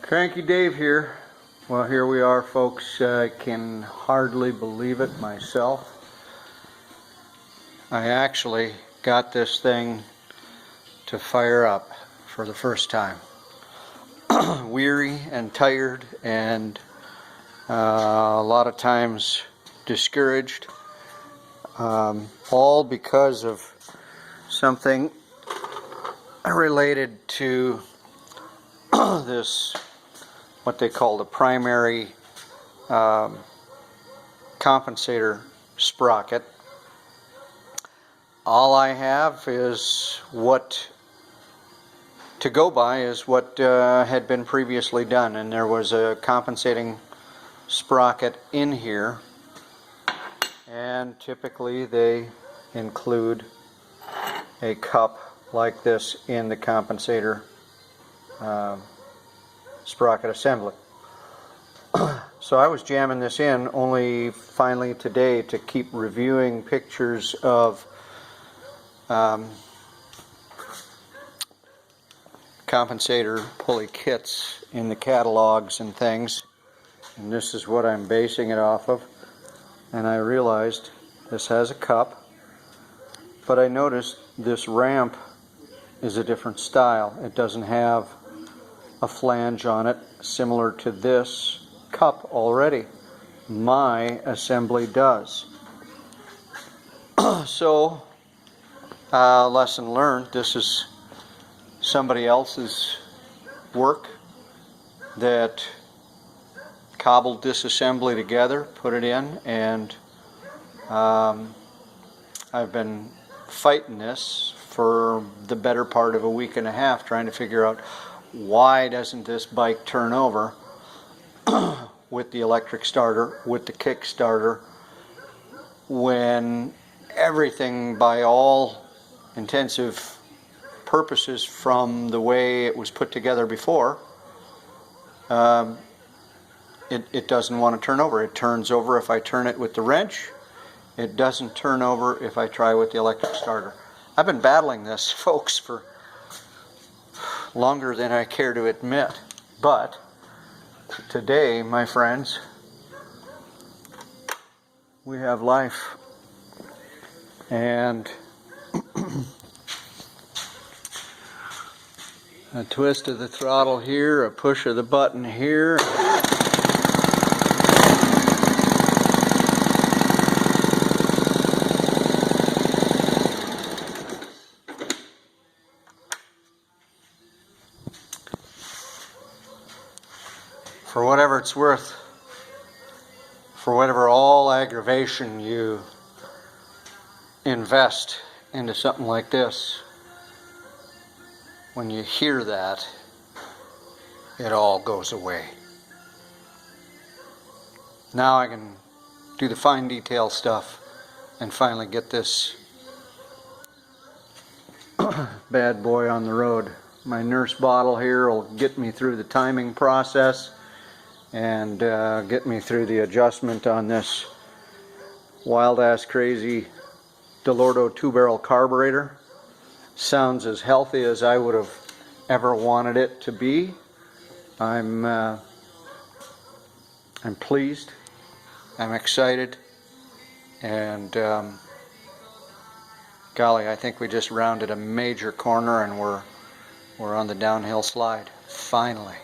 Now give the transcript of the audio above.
Cranky Dave here. Well, here we are, folks. I can hardly believe it myself. I actually got this thing to fire up for the first time. Weary and tired and a lot of times discouraged, all because of something related to this, what they call the primary compensator sprocket. All I have is what to go by is what had been previously done, and there was a compensating sprocket in here, and typically they include a cup like this in the compensator sprocket assembly. So I was jamming this in only finally today to keep reviewing pictures of compensator pulley kits in the catalogs and things, and this is what I'm basing it off of. And I realized this has a cup, but I noticed this ramp is a different style. It doesn't have a flange on it similar to this cup already. My assembly does. So lesson learned. This is somebody else's work that cobbled this assembly together, put it in, and I've been fighting this for the better part of a week and a half, trying to figure out why doesn't this bike turn over with the electric starter, with the kick starter, when everything, by all intensive purposes, from the way it was put together before, it doesn't want to turn over. It turns over if I turn it with the wrench. It doesn't turn over if I try with the electric starter. I've been battling this, folks, for longer than I care to admit. But today, my friends, we have life. And a twist of the throttle here, a push of the button here. For whatever it's worth, for whatever all aggravation you invest into something like this, when you hear that, it all goes away. Now I can do the fine detail stuff and finally get this bad boy on the road. My nurse bottle here will get me through the timing process and get me through the adjustment on this wild ass crazy Delorto 2-barrel carburetor. Sounds as healthy as I would have ever wanted it to be. I'm pleased, I'm excited, and golly, I think we just rounded a major corner and we're on the downhill slide finally.